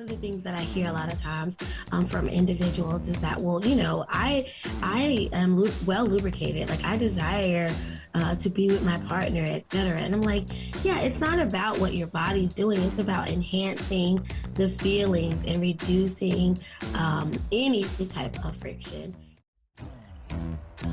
of the things that I hear a lot of times from individuals is that, well, I am well lubricated. Like, I desire to be with my partner, etc. And I'm like, yeah, it's not about what your body's doing. It's about enhancing the feelings and reducing any type of friction.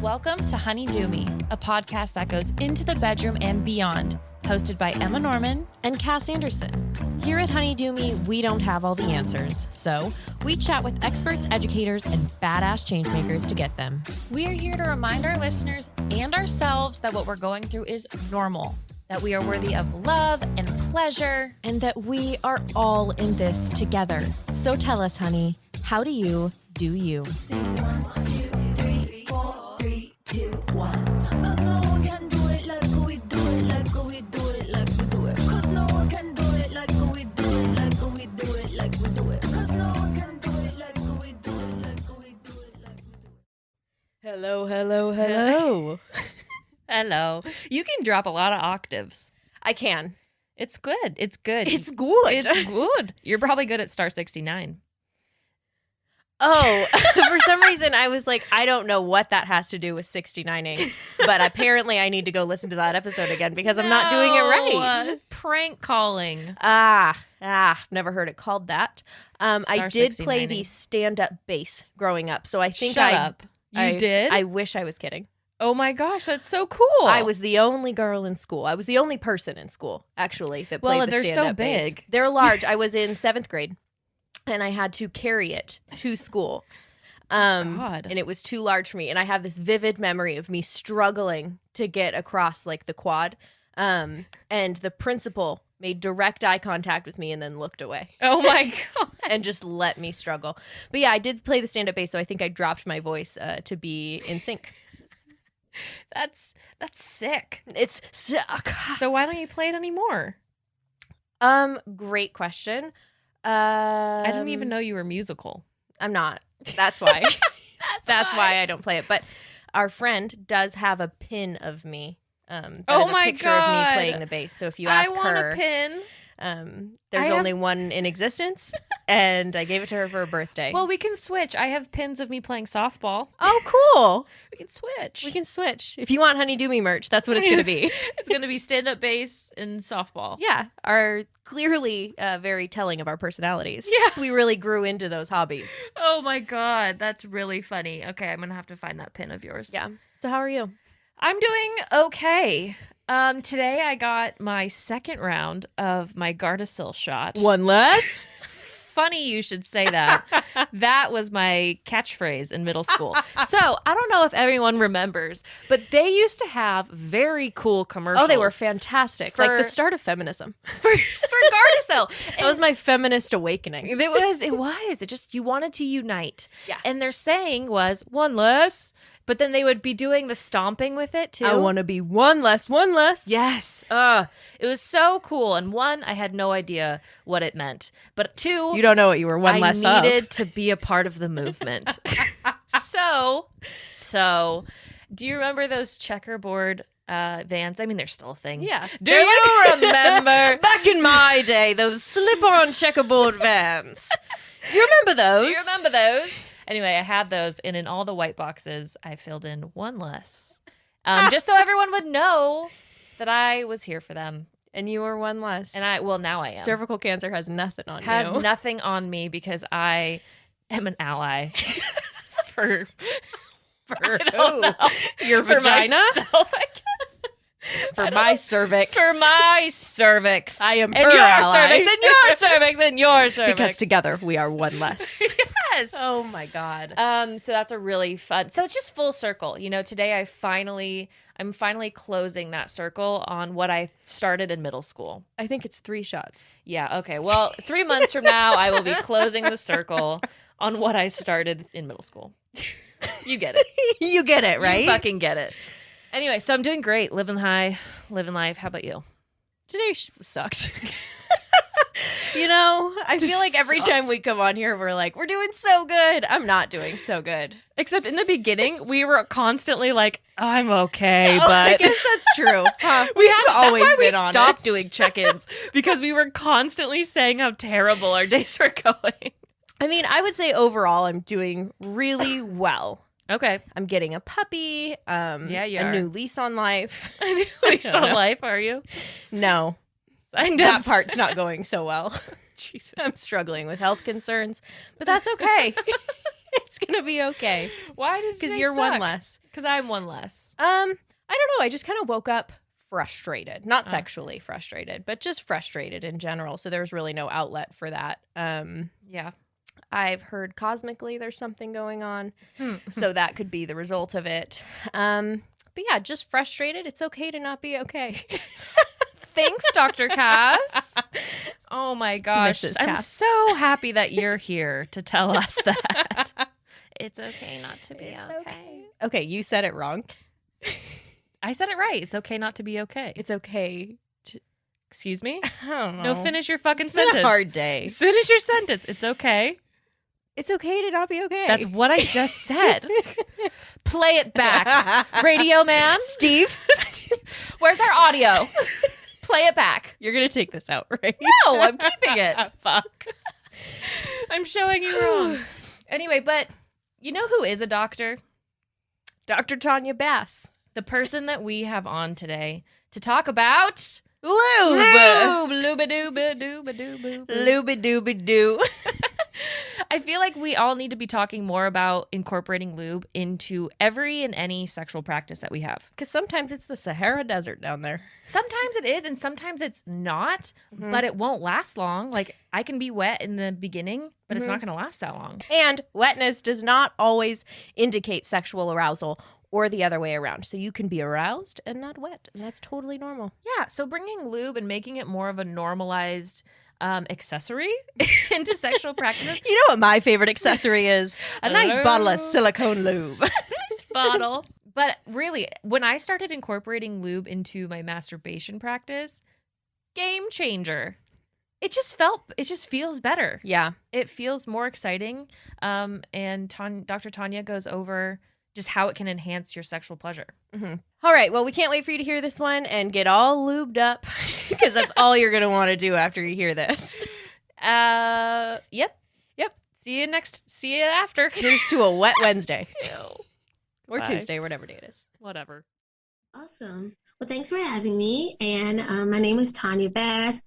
Welcome to Honey Do Me, a podcast that goes into the bedroom and beyond, hosted by Emma Norman and Cass Anderson. Here at Honey Do Me, we don't have all the answers, so we chat with experts, educators, and badass changemakers to get them. We are here to remind our listeners and ourselves that what we're going through is normal, that we are worthy of love and pleasure, and that we are all in this together. So tell us, honey, how do you do you? Sing 1, 2, 3, 4, 3, 2, 1. 'Cause no one can do it like we do it, like we do it, like we do it. 'Cause no one can do it like we do it, like we do it, like we do it. 'Cause no one can do it like we do it, like we do it, like we do it. Hello, hello, hello. Hello. You can drop a lot of octaves. I can. It's good. It's good. It's good. It's good. You're probably good at star 69. Oh, for some reason I was like, I don't know what that has to do with 69ing, but apparently I need to go listen to that episode again because I'm not doing it right. It's prank calling. I've never heard it called that. I did play 69ing. the stand-up bass growing up, so I think Shut up. You did? I wish I was kidding. Oh my gosh, that's so cool. I was the only girl in school. I was the only person in school, actually, that played the they're so stand-up bass. big. They're large. I was in 7th grade, and I had to carry it to school. God. And it was too large for me. And I have this vivid memory of me struggling to get across like the quad. And the principal made direct eye contact with me and then looked away Oh my God. and just let me struggle. But yeah, I did play the stand-up bass, so I think I dropped my voice to be in sync. That's sick. It's suck. So why don't you play it anymore? Great question. I didn't even know you were musical. I'm not. That's why. That's why I don't play it. But our friend does have a pin of me. That is a my picture of me God. playing the bass. So if you ask I want her, a pin. there's I only one in existence, and I gave it to her for her birthday. Well, we can switch. I have pins of me playing softball. oh, cool. We can switch. We can switch. If you want Honey Do Me merch, that's what it's going to be. It's going to be stand-up bass and softball. Yeah, are clearly very telling of our personalities. Yeah. We really grew into those hobbies. Oh my God, that's really funny. Okay, I'm going to have to find that pin of yours. Yeah. So how are you? I'm doing okay. Today I got my second round of my Gardasil shot. One less? Funny you should say that. That was my catchphrase in middle school. So I don't know if everyone remembers, but they used to have very cool commercials. Oh, they were fantastic. Like the start of feminism. for Gardasil. That was my feminist awakening. It was. It just, you wanted to unite. Yeah. And their saying was one less, but then they would be doing the stomping with it too. I want to be one less, one less. Yes. It was so cool. And one, I had no idea what it meant. But two, You don't know what you were one I less needed of. to be a part of the movement. So, do you remember those checkerboard vans? I mean, they're still a thing. Yeah. Do you remember? Back in my day, those slip-on checkerboard vans. Do you remember those? Do you remember those? Anyway, I had those, and in all the white boxes, I filled in one less. Just so everyone would know that I was here for them. And you were one less. And now I am. Cervical cancer has nothing on Has you. nothing on me because I am an ally for For I don't know. Your For vagina? myself, I guess. For my cervix. For my cervix. I am and her your ally. cervix, and your cervix, and your cervix. Because together we are one less. Yes. Oh my God. So that's a really fun. So it's just full circle. You know, today I'm finally closing that circle on what I started in middle school. I think it's 3 shots. Yeah. Okay. Well, 3 months from now, I will be closing the circle on what I started in middle school. You get it. You get it, right? You fucking get it. Anyway, so I'm doing great. Living high, living life. How about you? Today sucked. You know, I feel like every time we come on here, we're like, we're doing so good. I'm not doing so good. Except in the beginning, we were constantly like, I'm okay, Oh, I but guess that's true. Huh? we had always that's why we been honest. stopped doing check-ins because we were constantly saying how terrible our days were going. I mean, I would say overall, I'm doing really well. Okay. I'm getting a puppy. Yeah, you a are. new lease on life. Lease on life, are you? No, Signed that up. part's not going so well. Jesus. I'm struggling with health concerns, but that's okay. It's gonna be okay Why did because they you're one suck? less. Because I'm one less. I don't know. I just kind of woke up frustrated, not sexually frustrated, but just frustrated in general. So there was really no outlet for that. Yeah. I've heard cosmically there's something going on, so that could be the result of it. But yeah, just frustrated. It's okay to not be okay. Thanks, Dr. Cass. Oh my gosh. Mrs. I'm Cass. so happy that you're here to tell us that. It's okay not to be okay. Okay, you said it wrong. I said it right. It's okay not to be okay. It's okay. Excuse me? I don't know. No, finish your fucking It's been sentence. a hard day. Finish your sentence. It's okay. It's okay to not be okay. That's what I just said. Play it back. Radio man. Steve. Where's our audio? Play it back. You're gonna take this out, right? No, I'm keeping it. Fuck. I'm showing you wrong. Anyway, but you know who is a doctor? Dr. Tanya Bass. The person that we have on today to talk about Lube. Lube-a-dooba-dooba-dooba-doo. Lube-a-dooba-doo. I feel like we all need to be talking more about incorporating lube into every and any sexual practice that we have. Because sometimes it's the Sahara Desert down there. Sometimes it is, and sometimes it's not, but it won't last long. Like, I can be wet in the beginning, but it's not going to last that long. And wetness does not always indicate sexual arousal or the other way around. So you can be aroused and not wet. And that's totally normal. Yeah, so bringing lube and making it more of a normalized accessory into sexual practices. You know what my favorite accessory is? A nice Hello? bottle of silicone lube. This bottle. But really, when I started incorporating lube into my masturbation practice, game changer. It just feels better. Yeah. It feels more exciting. And Dr. Tanya goes over just how it can enhance your sexual pleasure. All right. Well, we can't wait for you to hear this one and get all lubed up because that's all you're going to want to do after you hear this. Yep. See you after. Here's to a wet Wednesday Ew. or Bye. Tuesday, whatever day it is. Whatever. Awesome. Well, thanks for having me. And my name is Tanya Bass.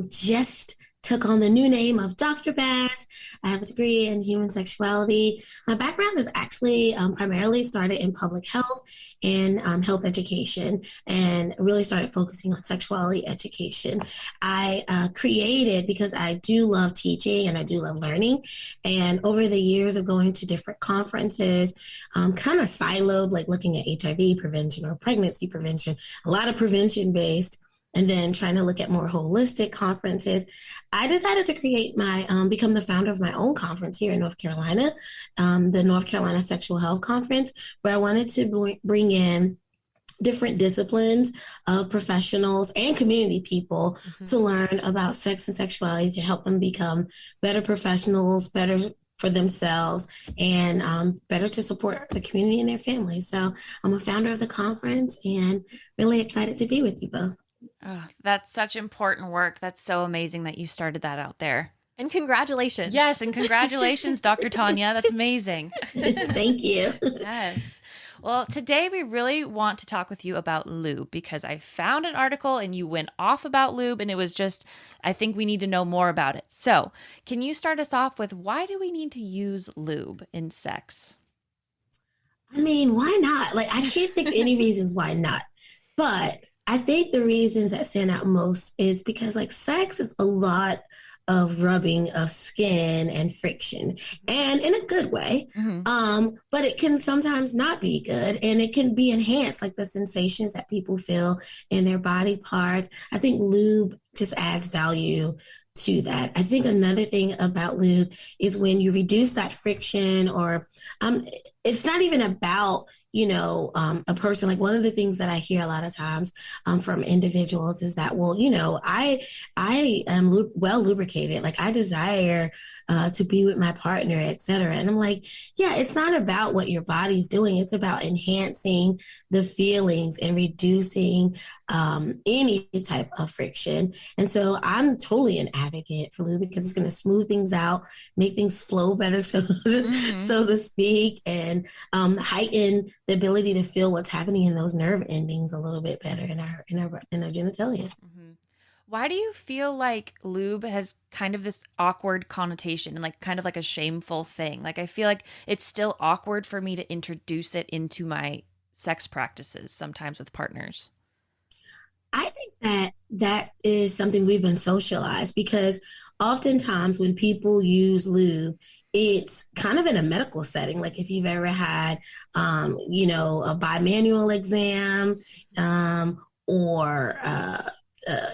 Just took on the new name of Dr. Bass. I have a degree in human sexuality. My background is actually primarily started in public health and health education, and really started focusing on sexuality education. I created, because I do love teaching and I do love learning, and over the years of going to different conferences, kind of siloed, like looking at HIV prevention or pregnancy prevention, a lot of prevention based, and then trying to look at more holistic conferences, I decided to create become the founder of my own conference here in North Carolina, the North Carolina Sexual Health Conference, where I wanted to bring in different disciplines of professionals and community people to learn about sex and sexuality, to help them become better professionals, better for themselves, and better to support the community and their families. So I'm a founder of the conference and really excited to be with you both. Oh, that's such important work. That's so amazing that you started that out there. And congratulations. Yes, and congratulations, Dr. Tanya. That's amazing. Thank you. Yes. Well, today we really want to talk with you about lube because I found an article and you went off about lube and it was just, I think we need to know more about it. So, can you start us off with why do we need to use lube in sex? I mean, why not? Like, I can't think of any reasons why not. But I think the reasons that stand out most is because, like, sex is a lot of rubbing of skin and friction, and in a good way. But it can sometimes not be good, and it can be enhanced, like the sensations that people feel in their body parts. I think lube just adds value to that. I think another thing about lube is when you reduce that friction, or it's not even about, a person. Like one of the things that I hear a lot of times from individuals is that, well, I am well lubricated. Like I desire to be with my partner, et cetera. And I'm like, yeah, it's not about what your body's doing. It's about enhancing the feelings and reducing any type of friction. And so I'm totally an advocate for lube because it's going to smooth things out, make things flow better, so to speak, and heighten the ability to feel what's happening in those nerve endings a little bit better in our genitalia. Why do you feel like lube has kind of this awkward connotation and like kind of like a shameful thing? Like I feel like it's still awkward for me to introduce it into my sex practices sometimes with partners. I think that is something we've been socialized, because oftentimes when people use lube, it's kind of in a medical setting. Like if you've ever had, a bimanual exam, or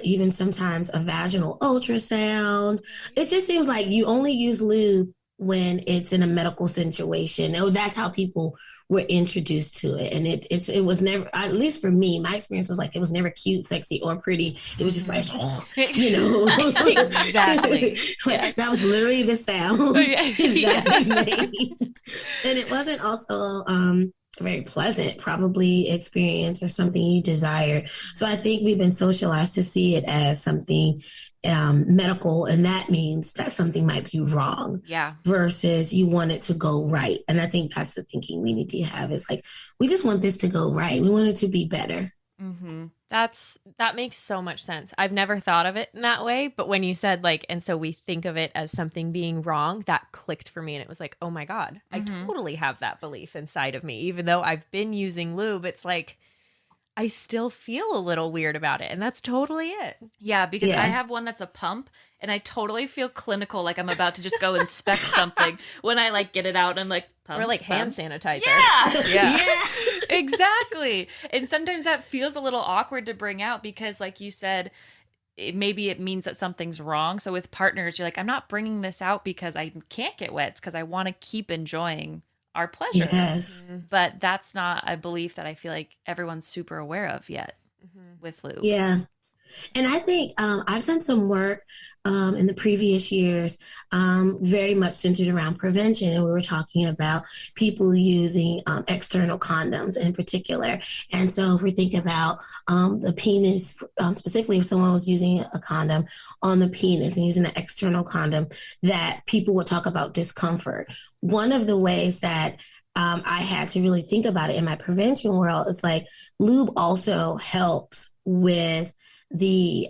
even sometimes a vaginal ultrasound. It just seems like you only use lube when it's in a medical situation. Oh, that's how people were introduced to it. And it was never, at least for me, my experience was like, it was never cute, sexy, or pretty. It was just like, Exactly. Like, that was literally the sound that we made. And it wasn't also a very pleasant, probably, experience or something you desire. So I think we've been socialized to see it as something medical, and that means that something might be wrong. Yeah. Versus you want it to go right. And I think that's the thinking we need to have, is like, we just want this to go right. We want it to be better. Mm-hmm. That makes so much sense. I've never thought of it in that way, but when you said like, and so we think of it as something being wrong, that clicked for me, and it was like, oh my God, I totally have that belief inside of me. Even though I've been using lube, it's like, I still feel a little weird about it, and that's totally it. Yeah, because I have one that's a pump, and I totally feel clinical, like I'm about to just go inspect something when I like get it out. And I'm like, pump, or like hand pump. sanitizer. Yeah. Exactly. And sometimes that feels a little awkward to bring out because, like you said, maybe it means that something's wrong. So with partners, you're like, I'm not bringing this out because I can't get wet. It's because I want to keep enjoying our pleasure. Yes. But that's not a belief that I feel like everyone's super aware of yet with lube. Yeah. And I think I've done some work in the previous years, very much centered around prevention. And we were talking about people using external condoms in particular. And so if we think about the penis, specifically if someone was using a condom on the penis and using an external condom, that people would talk about discomfort. One of the ways that I had to really think about it in my prevention world is like lube also helps with the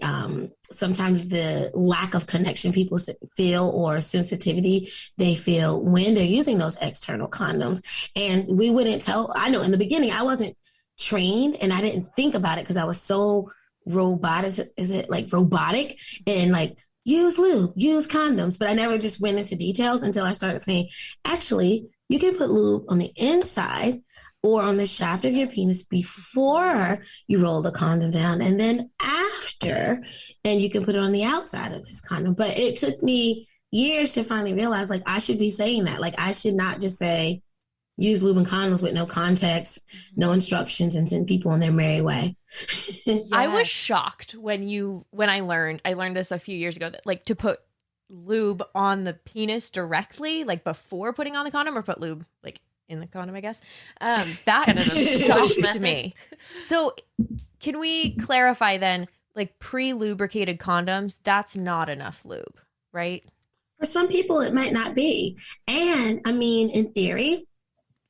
sometimes the lack of connection people feel or sensitivity they feel when they're using those external condoms. And we wouldn't tell. I know in the beginning I wasn't trained and I didn't think about it because I was so robotic. Is it like robotic and like use lube, use condoms? But I never just went into details until I started saying, actually, you can put lube on the inside or on the shaft of your penis before you roll the condom down, and then after, and you can put it on the outside of this condom. But it took me years to finally realize, like, I should be saying that. Like, I should not just say, use lube and condoms with no context, no instructions, and send people on their merry way. I was shocked when I learned this a few years ago, that like to put lube on the penis directly, like before putting on the condom, or put lube like in the condom, I guess. That kind of shocked me. So can we clarify then, like pre-lubricated condoms, that's not enough lube, right? For some people, it might not be. And I mean, in theory,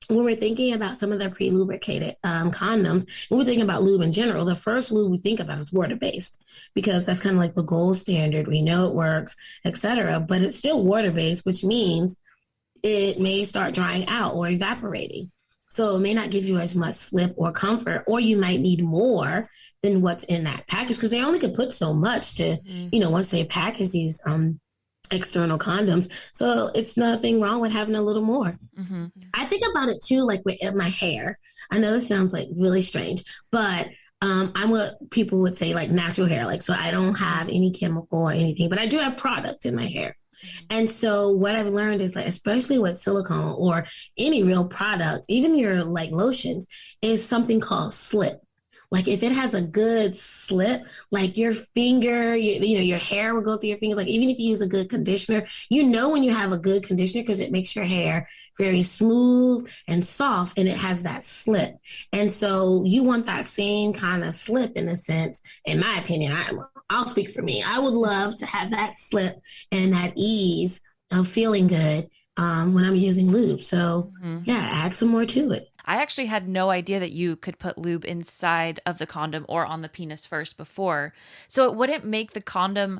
when we're thinking about some of the pre-lubricated condoms, when we're thinking about lube in general, the first lube we think about is water-based, because that's kind of like the gold standard. We know it works, etc. But it's still water-based, which means it may start drying out or evaporating. So it may not give you as much slip or comfort, or you might need more than what's in that package, because they only could put so much to, once they package these external condoms. So it's nothing wrong with having a little more. I think about it too, like with my hair. I know this sounds like really strange, but I'm what people would say like natural hair. Like, so I don't have any chemical or anything, but I do have product in my hair. And so what I've learned is, like, especially with silicone or any real products, even your like lotions, is something called slip. Like if it has a good slip, like your finger, you know, your hair will go through your fingers. Like even if you use a good conditioner, you know when you have a good conditioner because it makes your hair very smooth and soft and it has that slip. And so you want that same kind of slip in a sense, in my opinion. I'll speak for me. I would love to have that slip and that ease of feeling good when I'm using lube. So yeah, add some more to it. I actually had no idea that you could put lube inside of the condom or on the penis first before. So it wouldn't make the condom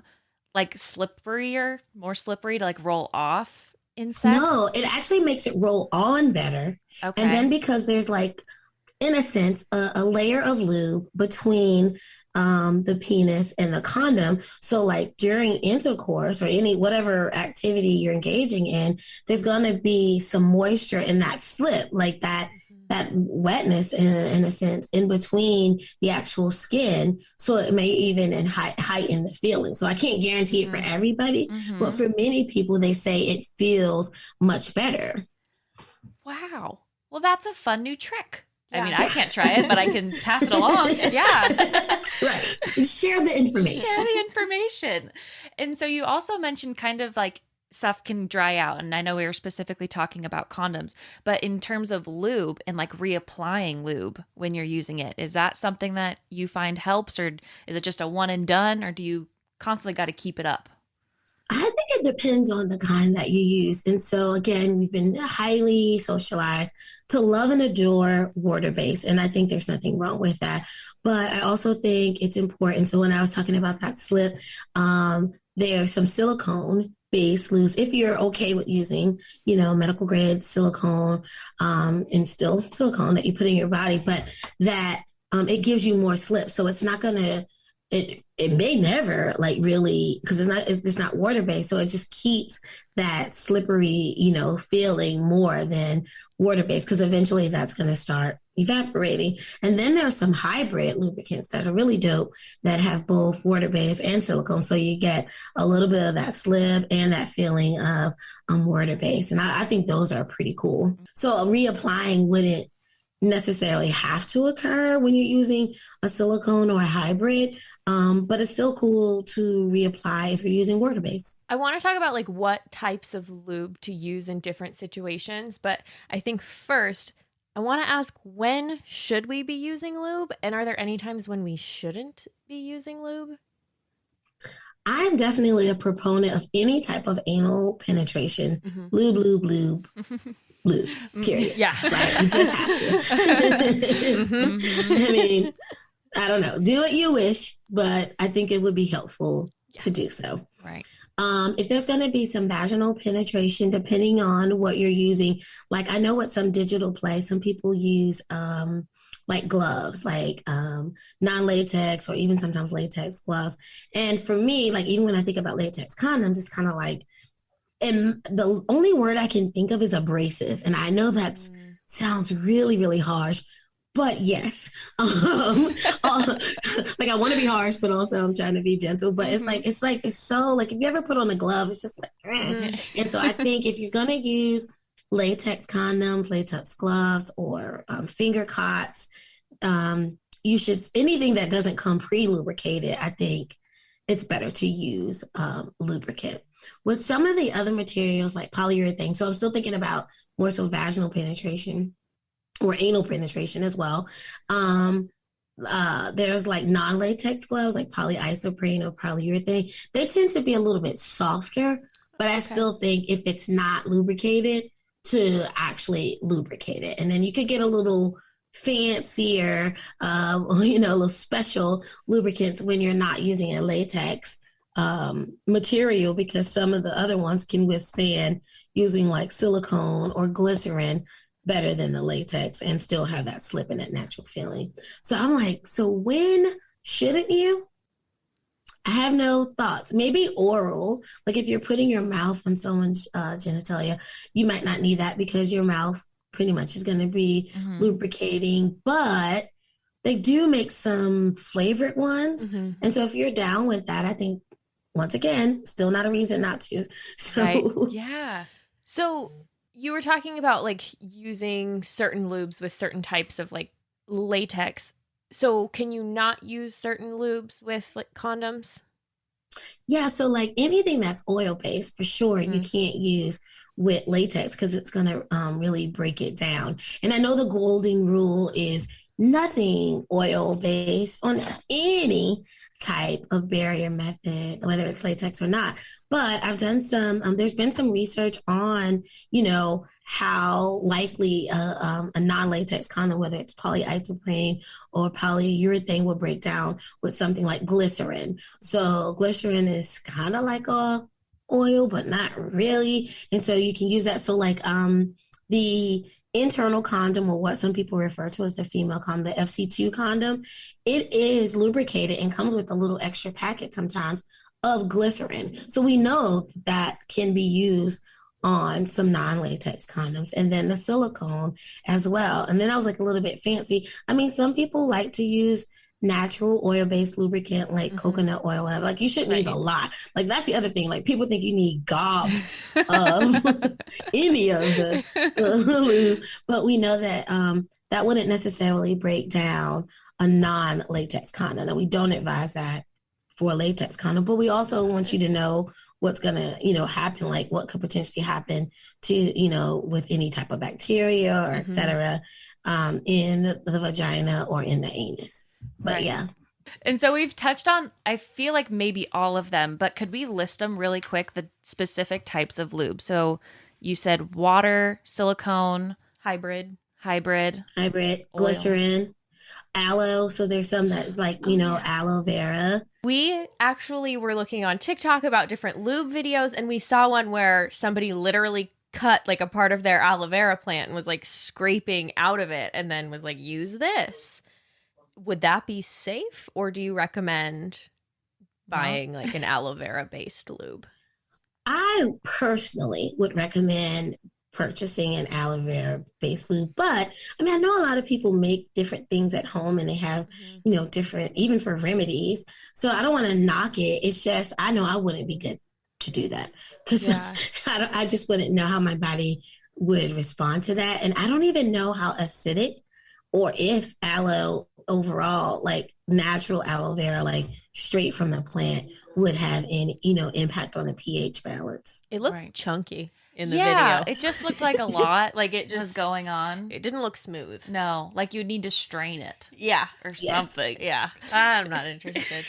like slipperier, more slippery to like roll off in sex? No, it actually makes it roll on better. Okay. And then because there's like, in a sense, a layer of lube between the penis and the condom. So like during intercourse or any whatever activity you're engaging in, there's going to be some moisture in that slip, like that wetness in a sense in between the actual skin. So it may even heighten the feeling. So I can't guarantee it for everybody, but for many people, they say it feels much better. Wow. Well, that's a fun new trick. I mean, I can't try it, but I can pass it along. Yeah. Right. Share the information. Share the information. And so you also mentioned kind of like stuff can dry out. And I know we were specifically talking about condoms, but in terms of lube and like reapplying lube when you're using it, is that something that you find helps, or is it just a one and done, or do you constantly got to keep it up? I think it depends on the kind that you use. And so again, we've been highly socialized to love and adore water-based. And I think there's nothing wrong with that. But I also think it's important. So when I was talking about that slip, there's some silicone-based lubes. If you're okay with using, medical grade silicone, and still silicone that you put in your body, but that it gives you more slip. So it's not going to, it may never like really, because it's not water based, so it just keeps that slippery feeling more than water based, because eventually that's going to start evaporating. And then there are some hybrid lubricants that are really dope that have both water based and silicone, so you get a little bit of that slip and that feeling of water based, and I think those are pretty cool. So reapplying wouldn't necessarily have to occur when you're using a silicone or a hybrid, but it's still cool to reapply if you're using water-based. I want to talk about like what types of lube to use in different situations, but I think first I want to ask, when should we be using lube, and are there any times when we shouldn't be using lube? I'm definitely a proponent of any type of anal penetration. Lube, period. Yeah. Right? You just have to. I mean, I don't know. Do what you wish, but I think it would be helpful to do so. Right. If there's going to be some vaginal penetration, depending on what you're using, like I know what some digital play, some people use like gloves, like non-latex or even sometimes latex gloves. And for me, like even when I think about latex condoms, it's kind of like, and the only word I can think of is abrasive. And I know that sounds really, really harsh, but yes. Like I want to be harsh, but also I'm trying to be gentle. But it's so like, if you ever put on a glove, it's just like, and so I think if you're going to use latex condoms, latex gloves, or finger cots, you should, anything that doesn't come pre-lubricated, I think it's better to use lubricant. With some of the other materials like polyurethane, so I'm still thinking about more so vaginal penetration or anal penetration as well. There's like non-latex gloves like polyisoprene or polyurethane. They tend to be a little bit softer, but I still think if it's not lubricated, to actually lubricate it. And then you could get a little fancier, a little special lubricants when you're not using a latex material, because some of the other ones can withstand using like silicone or glycerin better than the latex and still have that slip and that natural feeling. So I'm like, so when shouldn't you? I have no thoughts. Maybe oral, like if you're putting your mouth on someone's genitalia, you might not need that because your mouth pretty much is going to be lubricating, but they do make some flavored ones. And so if you're down with that, I think once again, still not a reason not to. So Right. Yeah. So you were talking about like using certain lubes with certain types of like latex. So can you not use certain lubes with like condoms? yeah, so like anything that's oil based, for sure, you can't use with latex because it's going to really break it down. And I know the golden rule is nothing oil based on any type of barrier method, whether it's latex or not. But I've done there's been some research on, how likely a non-latex condom, whether it's polyisoprene or polyurethane, will break down with something like glycerin. So glycerin is kind of like a oil, but not really. And so you can use that. So like the internal condom, or what some people refer to as the female condom, the FC2 condom, it is lubricated and comes with a little extra packet sometimes of glycerin. So we know that can be used on some non-latex condoms, and then the silicone as well. And then I was like a little bit fancy. I mean, some people like to use natural oil-based lubricant like coconut oil, whatever. Like you shouldn't use a lot. Like that's the other thing. Like people think you need gobs of any of the lube, but we know that that wouldn't necessarily break down a non-latex condom. And we don't advise that for a latex condom, but we also want you to know what's going to, happen, like what could potentially happen to, with any type of bacteria or et cetera, in the vagina or in the anus. But yeah. And so we've touched on, I feel like maybe all of them, but could we list them really quick, the specific types of lube? So you said water, silicone, Hybrid, oil. glycerin, aloe. So there's some that's like, aloe vera. We actually were looking on TikTok about different lube videos, and we saw one where somebody literally cut like a part of their aloe vera plant and was like scraping out of it and then was like, use this. Would that be safe, or do you recommend buying like an aloe vera based lube? I personally would recommend purchasing an aloe vera based lube, but I mean, I know a lot of people make different things at home and they have, different, even for remedies. So I don't want to knock it. It's just, I know I wouldn't be good to do that because I just wouldn't know how my body would respond to that. And I don't even know how acidic, or if aloe overall, like natural aloe vera, like straight from the plant, would have any, impact on the pH balance. It looked chunky in the video. video. It just looked like a lot like it just was going on. It didn't look smooth. No, like you'd need to strain it. Yeah. Or something. Yeah. I'm not interested.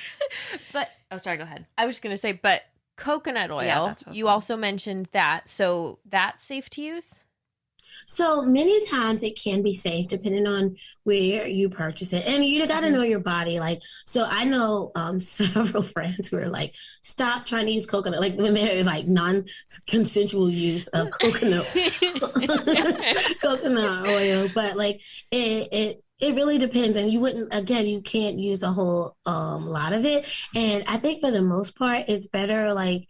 But, sorry, go ahead. I was just going to say, but coconut oil, that's what I was you going. also mentioned that. So that's safe to use? So many times it can be safe depending on where you purchase it. And you got to know your body. Like, so I know several friends who are like, stop trying to use coconut, like when they're like non-consensual use of coconut oil. But like it really depends. And you can't use a whole lot of it. And I think for the most part, it's better like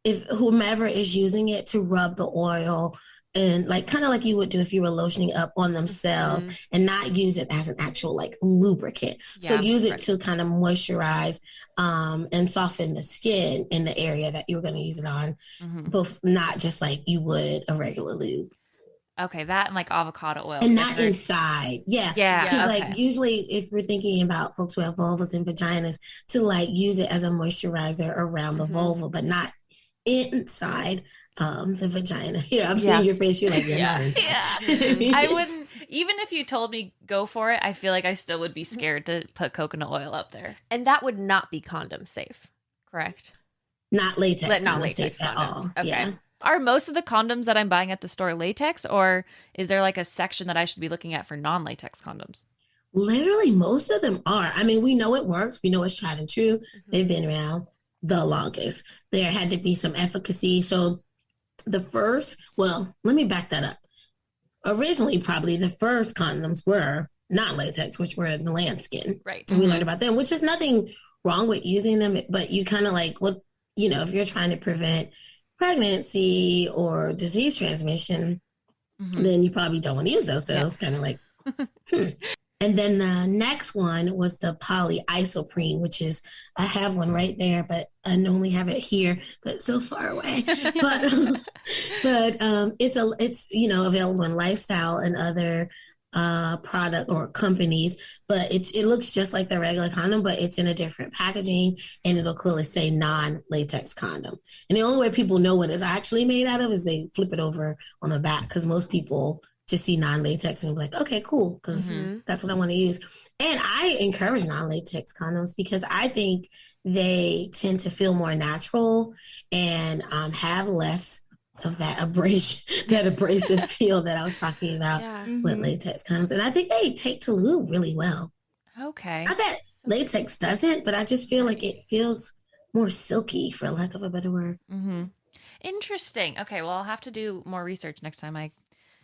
if whomever is using it to rub the oil and like kind of like you would do if you were lotioning up on themselves, and not use it as an actual like lubricant. So use it to kind of moisturize and soften the skin in the area that you're going to use it on, both not just like you would a regular lube. Okay, that and like avocado oil. And not inside. Yeah. Yeah. Because like usually if we're thinking about folks who have vulvas and vaginas, to like use it as a moisturizer around the vulva, but not inside the vagina. Yeah, I'm seeing your face. You're like, I wouldn't, even if you told me go for it, I feel like I still would be scared to put coconut oil up there. And that would not be condom safe, correct? Not latex. Not latex safe at all. Okay. Yeah. Are most of the condoms that I'm buying at the store latex, or is there like a section that I should be looking at for non-latex condoms? Literally, most of them are. I mean, we know it works. We know it's tried and true. They've been around the longest. There had to be some efficacy. So let me back that up. Originally, probably the first condoms were not latex, which were the lambskin. Right. And we learned about them, which is nothing wrong with using them, but you kind of like, if you're trying to prevent pregnancy or disease transmission, then you probably don't want to use those. So it's kind of like, And then the next one was the polyisoprene, which is, I have one right there, but I only have it here, but so far away. But it's available in Lifestyle and other product or companies, but it looks just like the regular condom, but it's in a different packaging, and it'll clearly say non-latex condom. And the only way people know what it's actually made out of is they flip it over on the back, because most people just see non-latex and be like, okay, cool, because that's what I want to use. And I encourage non-latex condoms because I think they tend to feel more natural and have less of that abrasive feel that I was talking about with latex condoms. And I think they take to lube really well. Okay. Not that latex doesn't, but I just feel like it feels more silky, for lack of a better word. Interesting. Okay, well, I'll have to do more research next time I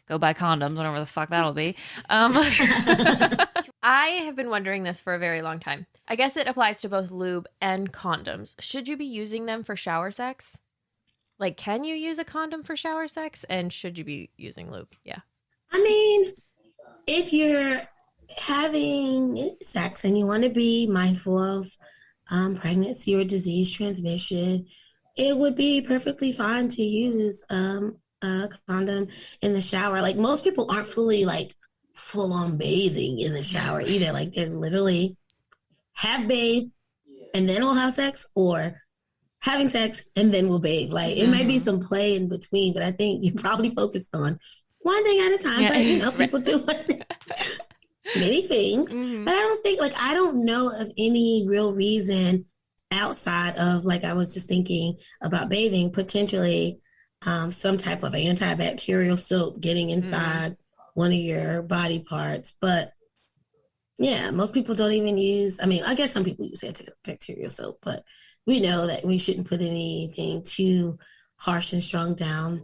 go buy condoms, whatever the fuck that'll be. I have been wondering this for a very long time. I guess it applies to both lube and condoms. Should you be using them for shower sex? Like, can you use a condom for shower sex? And should you be using lube? Yeah. I mean, if you're having sex and you want to be mindful of pregnancy or disease transmission, it would be perfectly fine to use a condom in the shower. Like, most people aren't fully full on bathing in the shower either. Like, they literally have bathed and then will have sex, or having sex and then we'll bathe. Like, it might be some play in between, but I think you're probably focused on one thing at a time. But people do many things. But I don't think, I don't know of any real reason outside of, I was just thinking about bathing, potentially some type of antibacterial soap getting inside one of your body parts. But yeah, most people don't even use, I guess some people use antibacterial soap, but we know that we shouldn't put anything too harsh and strong down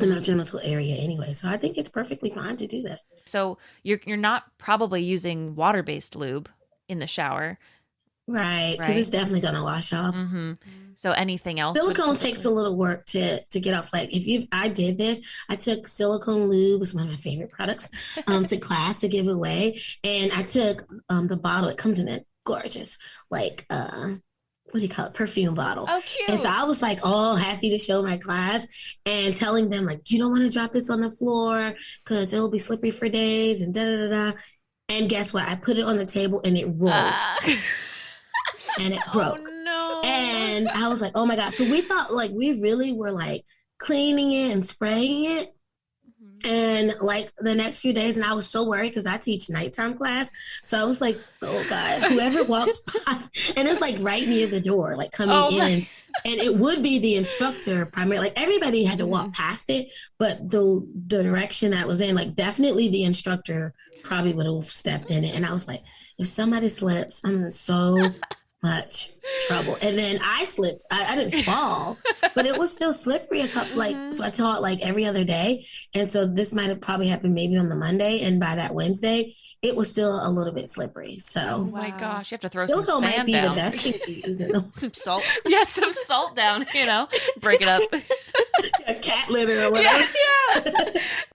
in our genital area anyway. So I think it's perfectly fine to do that. So you're not probably using water-based lube in the shower. Right, because it's definitely going to wash off. So anything else? Silicone takes a little work to get off. I did this, I took silicone lube, it's one of my favorite products, to class to give away. And I took the bottle, it comes in a gorgeous, what do you call it? Perfume bottle. Oh, cute. And so I was all happy to show my class and telling them you don't want to drop this on the floor because it'll be slippery for days and da-da-da-da. And guess what? I put it on the table and it rolled. And it broke. Oh, no. And I was like, oh my God. So we thought we really were cleaning it and spraying it. And the next few days, and I was so worried because I teach nighttime class. So I was like, oh God, whoever walks by, and it's right near the door, coming in. And it would be the instructor primarily. Everybody had to walk past it, but the direction that was in, definitely the instructor probably would have stepped in it. And I was like, if somebody slips, I'm in so much trouble. And then I slipped. I didn't fall, but it was still slippery a couple, so I taught every other day. And so this might have probably happened maybe on the Monday. And by that Wednesday, it was still a little bit slippery. So, oh my gosh, you have to throw some silicone sand might be down. the best thing to use. Some salt. Yeah, some salt down, break it up. A cat litter or whatever.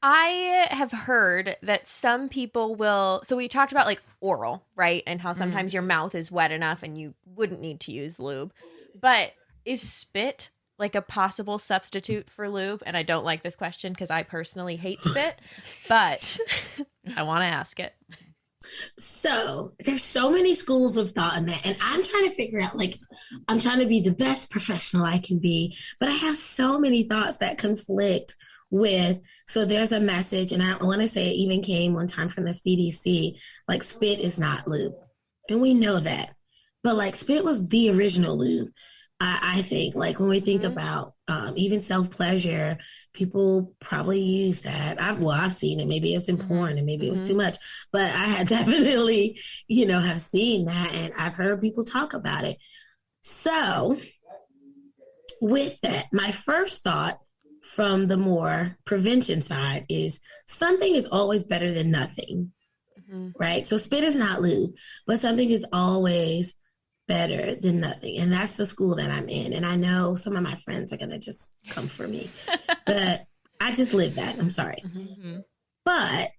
I have heard that some people will, so we talked about oral, right? And how sometimes your mouth is wet enough and you wouldn't need to use lube. But is spit a possible substitute for lube? And I don't like this question because I personally hate spit, but I want to ask it. So there's so many schools of thought in that. And I'm trying to figure out, I'm trying to be the best professional I can be, but I have so many thoughts that conflict with, so there's a message, and I want to say it even came one time from the CDC, spit is not lube. And we know that. But spit was the original lube. I think when we think about even self-pleasure, people probably use that. I've seen it. Maybe it's in porn and maybe it was too much, but I had definitely, have seen that, and I've heard people talk about it. So with that, my first thought from the more prevention side is something is always better than nothing, right? So spit is not lube, but something is always better than nothing. And that's the school that I'm in. And I know some of my friends are going to just come for me, but I just live that. I'm sorry. But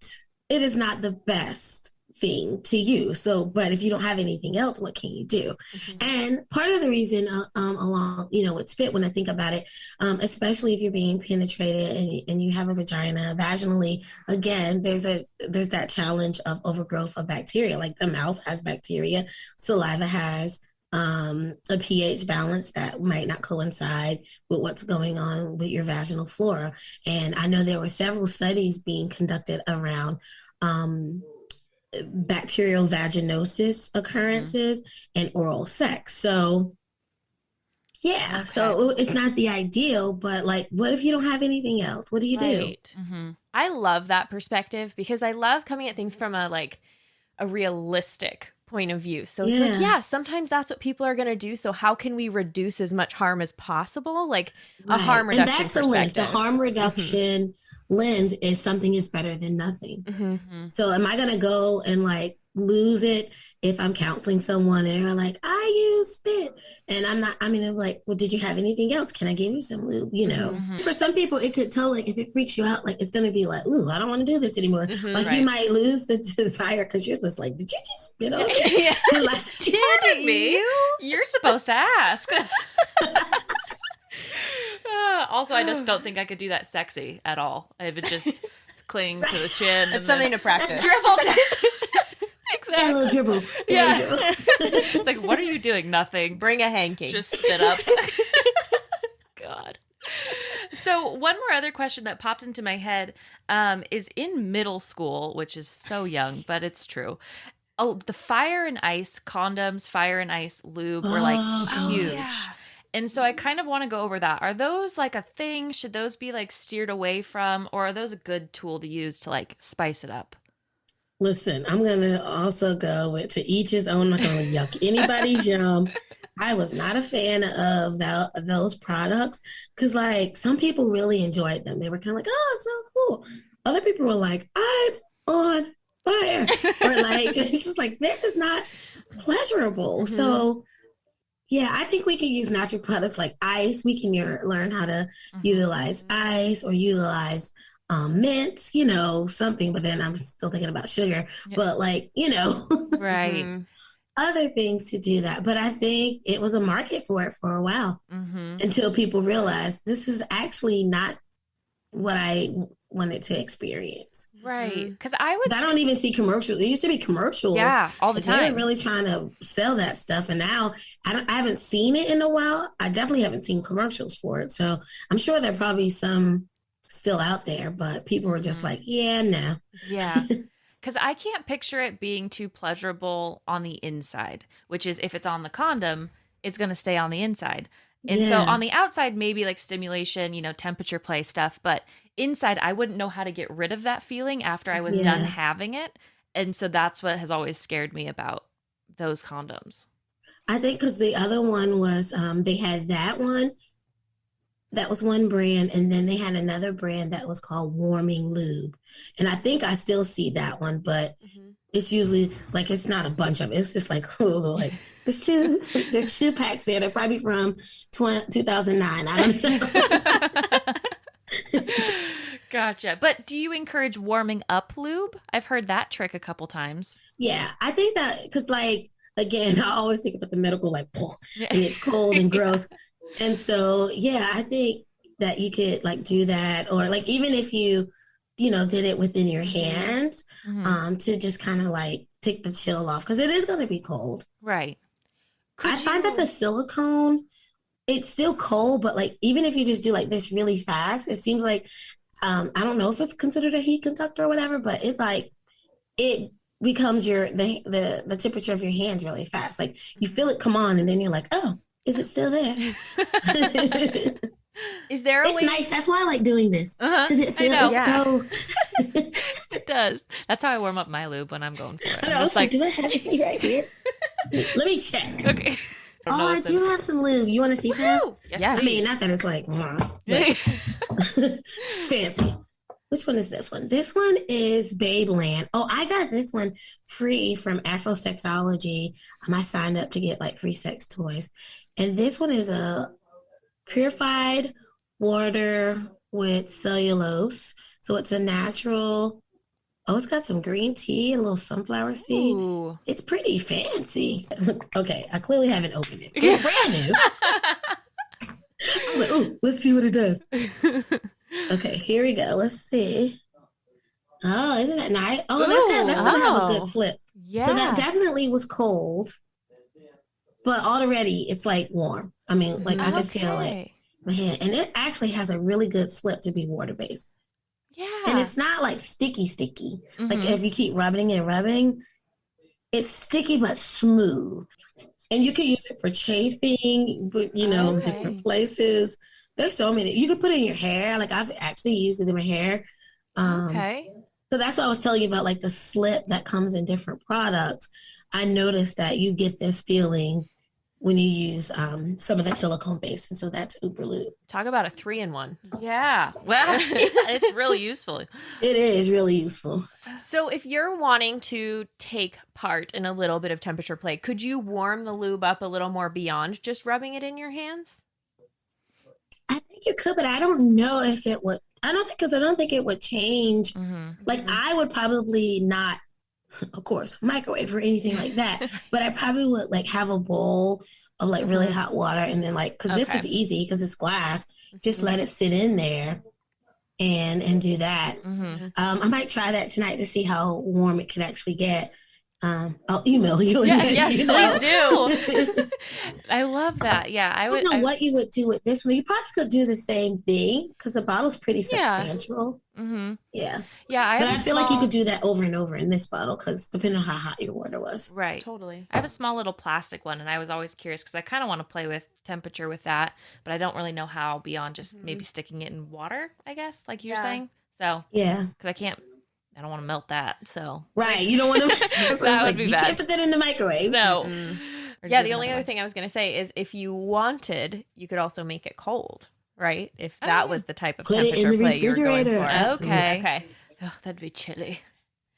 it is not the best thing to use. So, but if you don't have anything else, what can you do? Mhm. And part of the reason along, with spit, when I think about it, especially if you're being penetrated and you have a vagina vaginally, again, there's that challenge of overgrowth of bacteria. Like the mouth has bacteria, saliva has a pH balance that might not coincide with what's going on with your vaginal flora. And I know there were several studies being conducted around bacterial vaginosis occurrences and oral sex. So yeah, Okay. so it's not the ideal, but like, what if you don't have anything else? What do you do? Right. Mhm. I love that perspective because I love coming at things from a realistic point of view. So it's like, Yeah. yeah, sometimes that's what people are going to do. So how can we reduce as much harm as possible? Like a Right. harm And reduction that's the lens. The perspective. harm reduction lens is something is better than nothing. Mhm. Mhm. So am I going to go and like lose it if I'm counseling someone and they're like, I use spit and I'm like, well, did you have anything else? Can I give you some lube? Mhm. For some people, it could tell, like, if it freaks you out, like, it's going to be like, ooh, I don't want to do this anymore. Mhm. Like, Right. you might lose the desire because you're just like, did you just spit on me? Yeah. And like, Pardon me? You're supposed to ask. Also, I just don't think I could do that sexy at all. I would just cling to the chin. It's something to practice. dribble down. yeah, a little dribble. Yeah. Little dribble. It's like, what are you doing? Nothing. Bring a hanky. Just spit up. God. So one more other question that popped into my head is in middle school, which is so young, but it's true. Oh, the fire and ice condoms, fire and ice lube were like Oh, huge. yeah. And so I kind of want to go over that. Are those like a thing? Should those be like steered away from, or are those a good tool to use to like spice it up? Listen, I'm going to also go with to each his own. I'm not going to yuck anybody's yum. I was not a fan of those products because, like, some people really enjoyed them. They were kind of like, oh, it's so cool. Other people were like, I'm on fire. Or, like, it's just like, this is not pleasurable. Mhm. So, yeah, I think we can use natural products like ice. We can learn how to utilize ice or utilize mints, something. But then I'm still thinking about sugar. Yeah. But, like, Right. Mhm. other things to do that. But I think it was a market for it for a while Mm-hmm. until people realized this is actually not what I wanted to experience. Right. Because I was, 'Cause I don't even see commercials. It used to be commercials. yeah, all the But they were time. really trying to sell that stuff. And now I haven't seen it in a while. I definitely haven't seen commercials for it. So I'm sure there are probably some still out there, but people were just like, yeah, no. Yeah. Because I can't picture it being too pleasurable on the inside, which is if it's on the condom, it's going to stay on the inside. And so Yeah. on the outside, maybe like stimulation, temperature play stuff. But inside, I wouldn't know how to get rid of that feeling after I was Yeah. done having it. And so that's what has always scared me about those condoms. I think because the other one was, they had that one. That was one brand, and then they had another brand that was called Warming Lube. And I think I still see that one, but Mhm. it's usually like it's not a bunch of it. It's just like there's two packs there. They're probably from 2009. I don't know. Gotcha. But do you encourage warming up lube? I've heard that trick a couple times. Yeah, I think that because, like, again, I always think about the medical, like, and it's cold and gross. And so, yeah, I think that you could like do that, or like even if you, did it within your hands, Mhm. to just kind of like take the chill off because it is going to be cold. Right. I find that the silicone, it's still cold, but like even if you just do like this really fast, it seems like I don't know if it's considered a heat conductor or whatever, but it becomes the temperature of your hands really fast. Like you feel it come on, and then you're like, oh. Is it still there? Is there a It's way? nice. That's why I like doing this. Uh-huh. Because it I know. feels so. It does. That's how I warm up my lube when I'm going for it. I I'm know, just do I have any right here? Let me check. okay. Oh, I do have some lube. You want to see some? Woo! Yes, Yeah. I please. mean, not that it's like, but it's fancy. Which one is this one? This one is Babeland. Oh, I got this one free from Afrosexology. I signed up to get like free sex toys. And this one is a purified water with cellulose. So it's a natural Oh, it's got some green tea, a little sunflower seed. Ooh. It's pretty fancy. Okay, I clearly haven't opened it. So it's brand new. I was like, oh, let's see what it does. Okay, here we go. Let's see. Oh, isn't that nice? Oh, that's gonna have a good slip. Yeah. So that definitely was cold, but already it's like warm. I mean, like I could feel it. My hand, and it actually has a really good slip to be water based. Yeah. And it's not like sticky. Mm-hmm. Like if you keep rubbing and rubbing, it's sticky but smooth. And you can use it for chafing, but different places. There's so many. You can put it in your hair. Like I've actually used it in my hair. Okay. So that's what I was telling you about, like the slip that comes in different products. I noticed that you get this feeling when you use some of the silicone base. And so that's Uber Lube. Talk about a 3-in-1. Yeah. Well, it's really useful. It is really useful. So if you're wanting to take part in a little bit of temperature play, could you warm the lube up a little more beyond just rubbing it in your hands? I think you could, but I don't know if it would. I don't think it would change. Like I would probably not, of course, microwave or anything like that, but I probably would like have a bowl of like really hot water and then like, cause this is easy cause it's glass, just let it sit in there and do that. I might try that tonight to see how warm it could actually get. I'll email you. Yes, please do. I love that. Yeah, I don't know what you would do with this one. You probably could do the same thing because the bottle's pretty substantial. Yeah. Yeah, I feel like you could do that over and over in this bottle because depending on how hot your water was. Right. Totally. I have a small little plastic one, and I was always curious because I kind of want to play with temperature with that, but I don't really know how beyond just maybe sticking it in water, I guess, like you're saying. So, yeah. Because I don't want to melt that. So, right. You don't want to. That would be you bad. Can't put that in the microwave. No. Yeah, the only other thing I was going to say is if you wanted, you could also make it cold, right? If that was the type of Put it in temperature the play you were going for. refrigerator. Okay. Oh, that'd be chilly.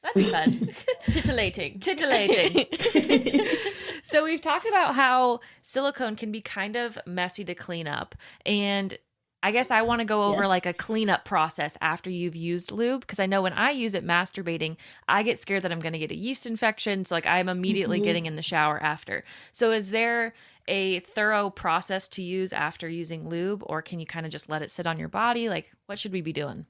That'd be fun. Titillating. So we've talked about how silicone can be kind of messy to clean up. And I guess I want to go over like a cleanup process after you've used lube, because I know when I use it masturbating, I get scared that I'm going to get a yeast infection. So like I'm immediately getting in the shower after. So is there a thorough process to use after using lube, or can you kind of just let it sit on your body? Like what should we be doing?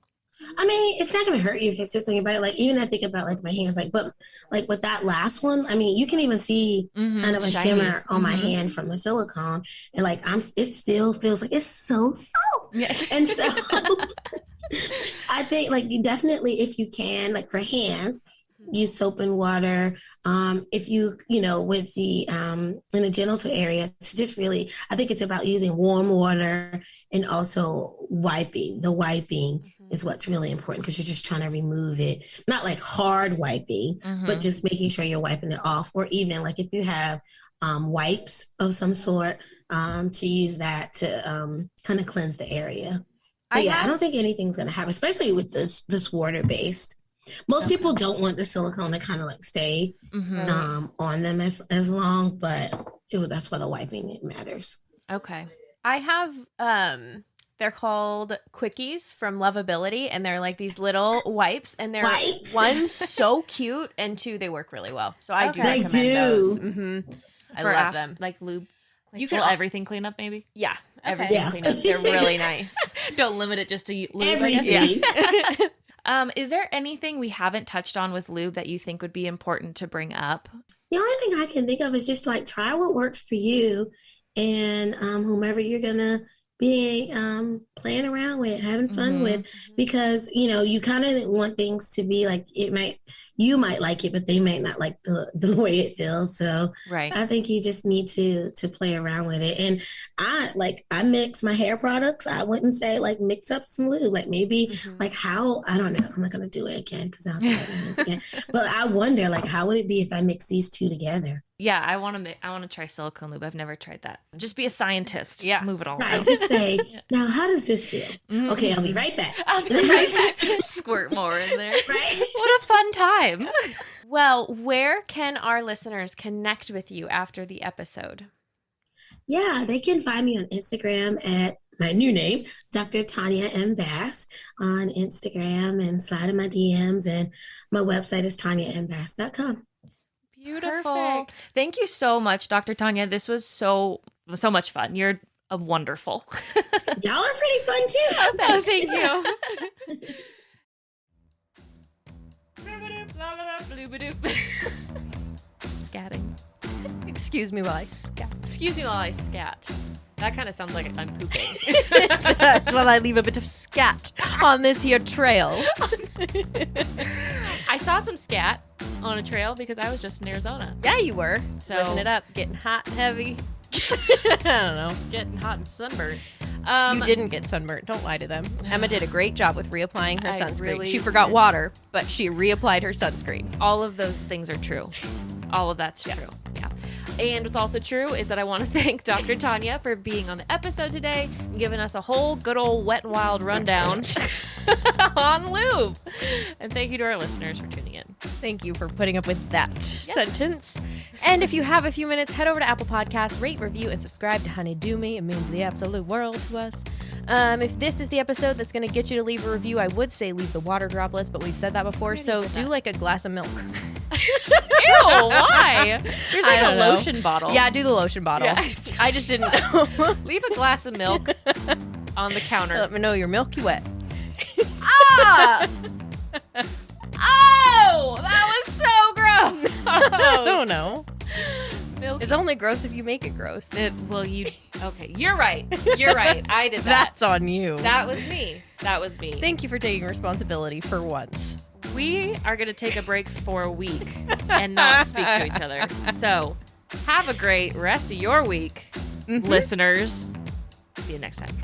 I mean, it's not going to hurt you if it sits on your body. Like, even I think about, like, my hands, like, but, like, with that last one, I mean, you can even see kind of a shiny shimmer on my hand from the silicone. And, like, it still feels like it's so soft. Yeah. And so I think, like, you definitely, if you can, like, for hands, use soap and water. If you with the in the genital area, to just really, I think it's about using warm water and also wiping. The wiping is what's really important because you're just trying to remove it. Not like hard wiping, but just making sure you're wiping it off. Or even like if you have wipes of some sort, to use that to kind of cleanse the area. But I don't think anything's gonna happen, especially with this water based. Most people don't want the silicone to kind of like stay on them as long, but that's why the wiping matters. Okay. I have they're called quickies from Lovability, and they're like these little wipes, and they're one so cute, and two, they work really well. So I do recommend those. I love them. Like lube. You can everything clean up, maybe. Yeah, everything clean up. They're really nice. Don't limit it just to lube. Everything. Is there anything we haven't touched on with lube that you think would be important to bring up? The only thing I can think of is just like try what works for you, and whomever you're gonna be playing around with, having fun with, because you kind of want things to be like you might like it, but they might not like the way it feels. So I think you just need to play around with it. And I mix my hair products. I wouldn't say like mix up some lube, like maybe like how, I don't know. I'm not going to do it again because I'll do it again. But I wonder like, how would it be if I mix these two together? Yeah, I want to try silicone lube. I've never tried that. Just be a scientist. Yeah, move it all. Right. Just say, now how does this feel? Okay, I'll be right back. Squirt more in there. Right. What a fun time. Well, where can our listeners connect with you after the episode? Yeah, they can find me on Instagram at my new name, Dr. Tanya M. Bass, on Instagram, and slide in my DMs. And my website is tanyambass.com. Beautiful. Perfect. Thank you so much, Dr. Tanya. This was so much fun. You're a wonderful. Y'all are pretty fun too. Oh, thank you. Scatting. Excuse me while I scat. Excuse me while I scat. That kind of sounds like I'm pooping. It does, while I leave a bit of scat on this here trail. I saw some scat on a trail because I was just in Arizona. Yeah, you were. So- Living it up, getting hot and heavy. I don't know. Getting hot and sunburned. You didn't get sunburnt. Don't lie to them. Emma did a great job with reapplying her I sunscreen. really She forgot did. water, but she reapplied her sunscreen. All of those things are true. All of that's true. Yeah. And what's also true is that I want to thank Dr. Tanya for being on the episode today and giving us a whole good old wet and wild rundown on Lube. And thank you to our listeners for tuning in. Thank you for putting up with that sentence. And if you have a few minutes, head over to Apple Podcasts, rate, review, and subscribe to Honey Do Me. It means the absolute world to us. If this is the episode that's going to get you to leave a review, I would say leave the water dropless, but we've said that before, so do like a glass of milk. Ew, why? There's like I a don't know. lotion bottle. Yeah, do the lotion bottle. Yeah. I just didn't know. Leave a glass of milk on the counter. Let me know you're milky wet. Ah! Oh, that was so gross. I don't know. Milk. It's only gross if you make it gross. Okay, you're right. You're right. I did that. That's on you. That was me. That was me. Thank you for taking responsibility for once. We are going to take a break for a week and not speak to each other. So have a great rest of your week, listeners. See you next time.